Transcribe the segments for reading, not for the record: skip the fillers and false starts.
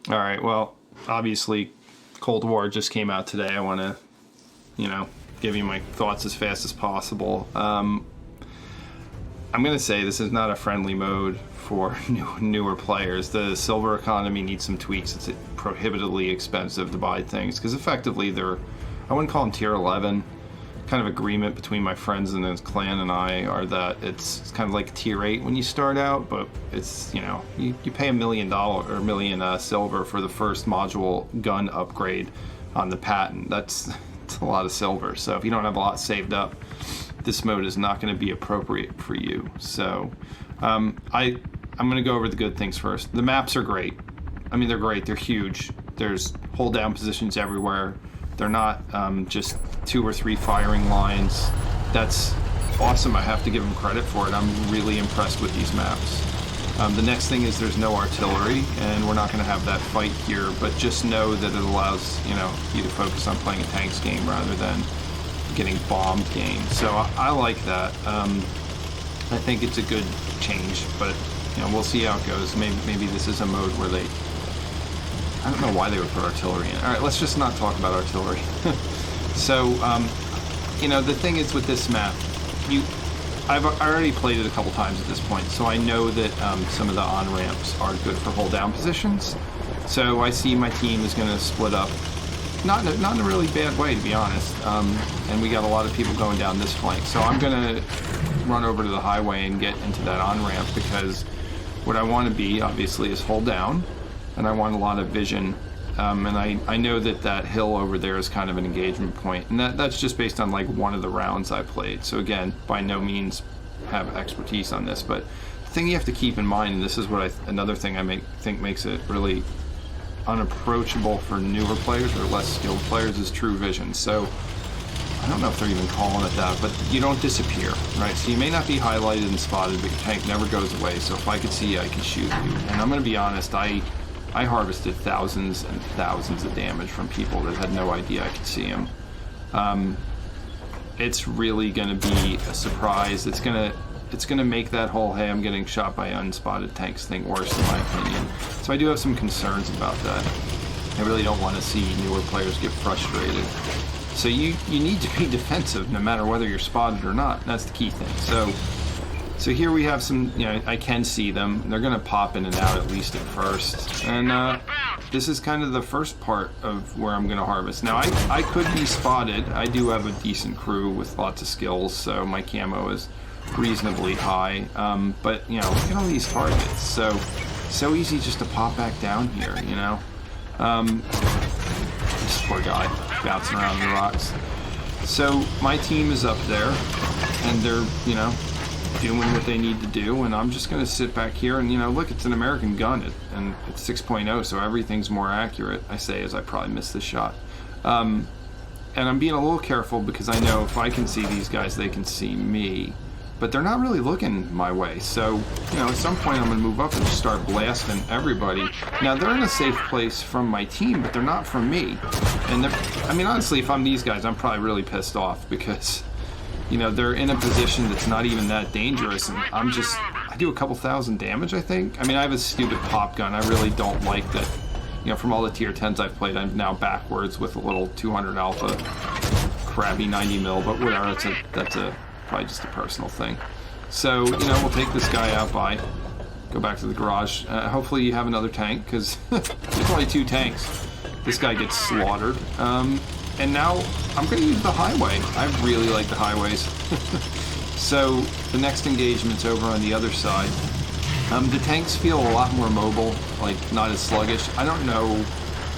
All right. Well, obviously, Cold War just came out today. I want to, give you my thoughts as fast as possible. I'm going to say this is not a friendly mode for newer players. The silver economy needs some tweaks. It's prohibitively expensive to buy things because effectively I wouldn't call them tier 11. Kind of agreement between my friends and his clan and I are that it's kind of like tier 8 when you start out, but it's, you pay $1 million or $1 million silver for the first module gun upgrade on the patent. That's a lot of silver. So if you don't have a lot saved up, this mode is not going to be appropriate for you. So I'm going to go over the good things first. The maps are great. I mean, they're great. They're huge. There's hold down positions everywhere. They're not just 2 or 3 firing lines. That's awesome. I have to give them credit for it. I'm really impressed with these maps. The next thing is there's no artillery, and we're not going to have that fight here, but just know that it allows you to focus on playing a tanks game rather than getting bombed game. So I like that. I think it's a good change, but we'll see how it goes. Maybe this is a mode where I don't know why they would put artillery in. All right, let's just not talk about artillery. So, the thing is with this map, I already played it a couple times at this point, so I know that some of the on-ramps are good for hold-down positions. So I see my team is going to split up, not in a really bad way, to be honest. And we got a lot of people going down this flank. So I'm going to run over to the highway and get into that on-ramp because what I want to be, obviously, is hold down. And I want a lot of vision, and I know that hill over there is kind of an engagement point, and that's just based on like one of the rounds I played. So again, by no means have expertise on this, but the thing you have to keep in mind, and this is what another thing I think makes it really unapproachable for newer players or less skilled players, is true vision. So I don't know if they're even calling it that, but you don't disappear, right? So you may not be highlighted and spotted, but your tank never goes away. So if I could see you, I can shoot you. And I'm going to be honest, I harvested thousands and thousands of damage from people that had no idea I could see them. It's really going to be a surprise. It's going to make that whole, hey, I'm getting shot by unspotted tanks thing worse, in my opinion. So I do have some concerns about that. I really don't want to see newer players get frustrated. So you need to be defensive no matter whether you're spotted or not. That's the key thing. So here we have some, I can see them. They're going to pop in and out at least at first. And this is kind of the first part of where I'm going to harvest. Now, I could be spotted. I do have a decent crew with lots of skills, so my camo is reasonably high. But, look at all these targets. So easy just to pop back down here, This poor guy bouncing around the rocks. So my team is up there, and they're, doing what they need to do, and I'm just going to sit back here and, look, it's an American gun, and it's 6.0, so everything's more accurate, I say, as I probably missed this shot. And I'm being a little careful because I know if I can see these guys, they can see me. But they're not really looking my way, so, at some point I'm going to move up and just start blasting everybody. Now, they're in a safe place from my team, but they're not from me. And, honestly, if I'm these guys, I'm probably really pissed off because they're in a position that's not even that dangerous, and I do a couple thousand damage, I think. I have a stupid pop gun. I really don't like that, from all the tier 10s I've played, I'm now backwards with a little 200 alpha crappy 90 mil, but whatever, that's probably just a personal thing. So, we'll take this guy out by, go back to the garage. Hopefully you have another tank, because there's only 2 tanks. This guy gets slaughtered. And now I'm going to use the highway. I really like the highways. So the next engagement's over on the other side. The tanks feel a lot more mobile, like not as sluggish. I don't know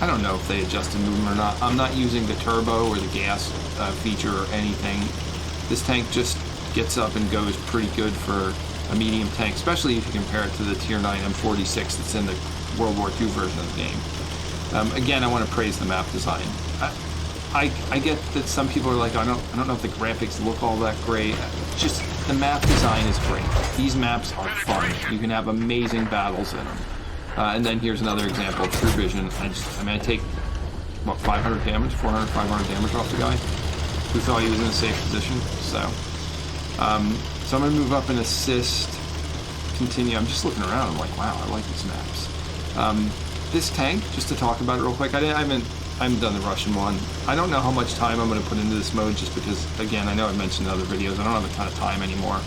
if they adjusted movement or not. I'm not using the turbo or the gas feature or anything. This tank just gets up and goes pretty good for a medium tank, especially if you compare it to the tier 9 M46 that's in the World War II version of the game. Again, I want to praise the map design. I get that some people are like, I don't know if the graphics look all that great. Just the map design is great. These maps are fun. You can have amazing battles in them. And then here's another example of true vision. I take, 500 damage, 400, 500 damage off the guy who thought he was in a safe position. So I'm going to move up and assist, continue. I'm just looking around. I'm like, wow, I like these maps. this tank, just to talk about it real quick, I haven't done the Russian one. I don't know how much time I'm going to put into this mode, just because, again, I know I mentioned in other videos, I don't have a ton of time anymore.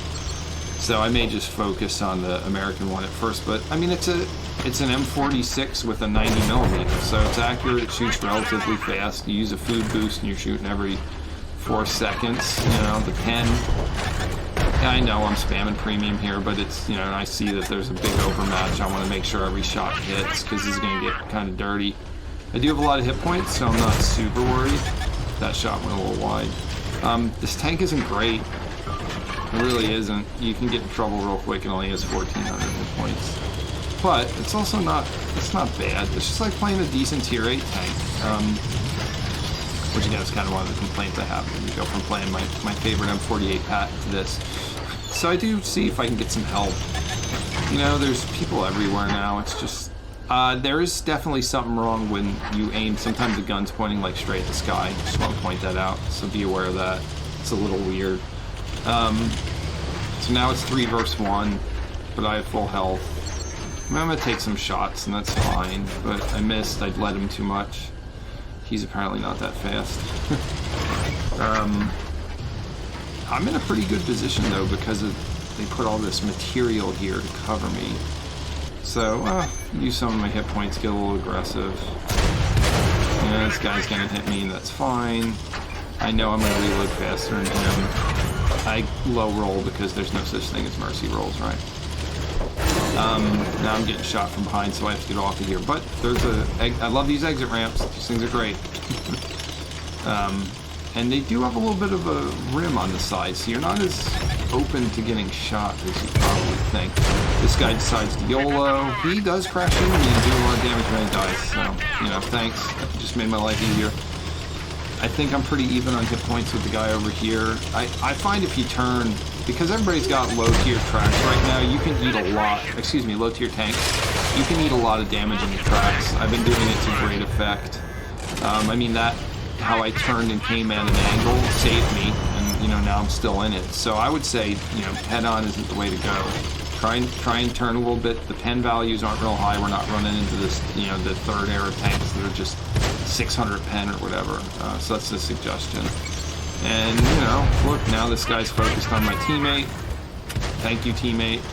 So I may just focus on the American one at first, but I mean, it's an M46 with a 90mm, so it's accurate, it shoots relatively fast. You use a food boost and you're shooting every 4 seconds. You know, the pen, I know I'm spamming premium here, but it's, you know, and I see that there's a big overmatch. I want to make sure every shot hits, because this is going to get kind of dirty. I do have a lot of hit points, so I'm not super worried. That shot went a little wide. This tank isn't great. It really isn't. You can get in trouble real quick. It only has 1,400 hit points. But it's also not, it's not bad. It's just like playing a decent tier 8 tank. Which again is kind of one of the complaints I have when you go from playing my favorite M48 patent to this. So I do see if I can get some help. You know, there's people everywhere now. It's just, there is definitely something wrong when you aim. Sometimes the gun's pointing like straight at the sky. Just want to point that out. So be aware of that. It's a little weird. So now it's 3 versus 1, but I have full health. I mean, I'm gonna take some shots, and that's fine, but I missed. I'd let him too much. He's apparently not that fast. I'm in a pretty good position, though, because they put all this material here to cover me. So, use some of my hit points, get a little aggressive. Yeah, this guy's gonna hit me, and that's fine. I know I'm gonna reload faster than him. I low roll because there's no such thing as mercy rolls, right? Now I'm getting shot from behind, so I have to get off of here. But there's I love these exit ramps. These things are great. And they do have a little bit of a rim on the side, so you're not as open to getting shot as you probably think. This guy decides to YOLO. He does crash into me and do a lot of damage when he dies. So, you know, thanks. That just made my life easier. I think I'm pretty even on hit points with the guy over here. I find if you turn, because everybody's got low tier tracks right now, you can eat a lot, excuse me, low tier tanks, you can eat a lot of damage in the tracks. I've been doing it to great effect. I mean, that, how I turned and came at an angle saved me, and, you know, now I'm still in it. So I would say, you know, head on isn't the way to go. Try and turn a little bit. The pen values aren't real high. We're not running into this, you know, the third era tanks that are just 600 pen or whatever. So that's a suggestion. And, you know, look, now this guy's focused on my teammate. Thank you, teammate.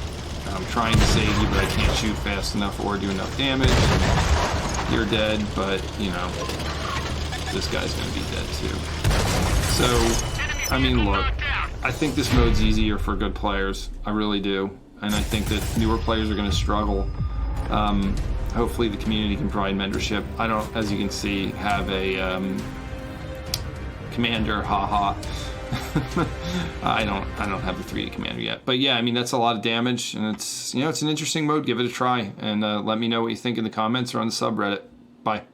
I'm trying to save you, but I can't shoot fast enough or do enough damage. You're dead, but, you know, this guy's going to be dead too. So, I mean, look, I think this mode's easier for good players. I really do. And I think that newer players are going to struggle. Hopefully the community can provide mentorship. I don't, as you can see, have a commander, haha. I don't have the 3D commander yet. But yeah, I mean, that's a lot of damage, and it's, you know, it's an interesting mode. Give it a try, and let me know what you think in the comments or on the subreddit. Bye.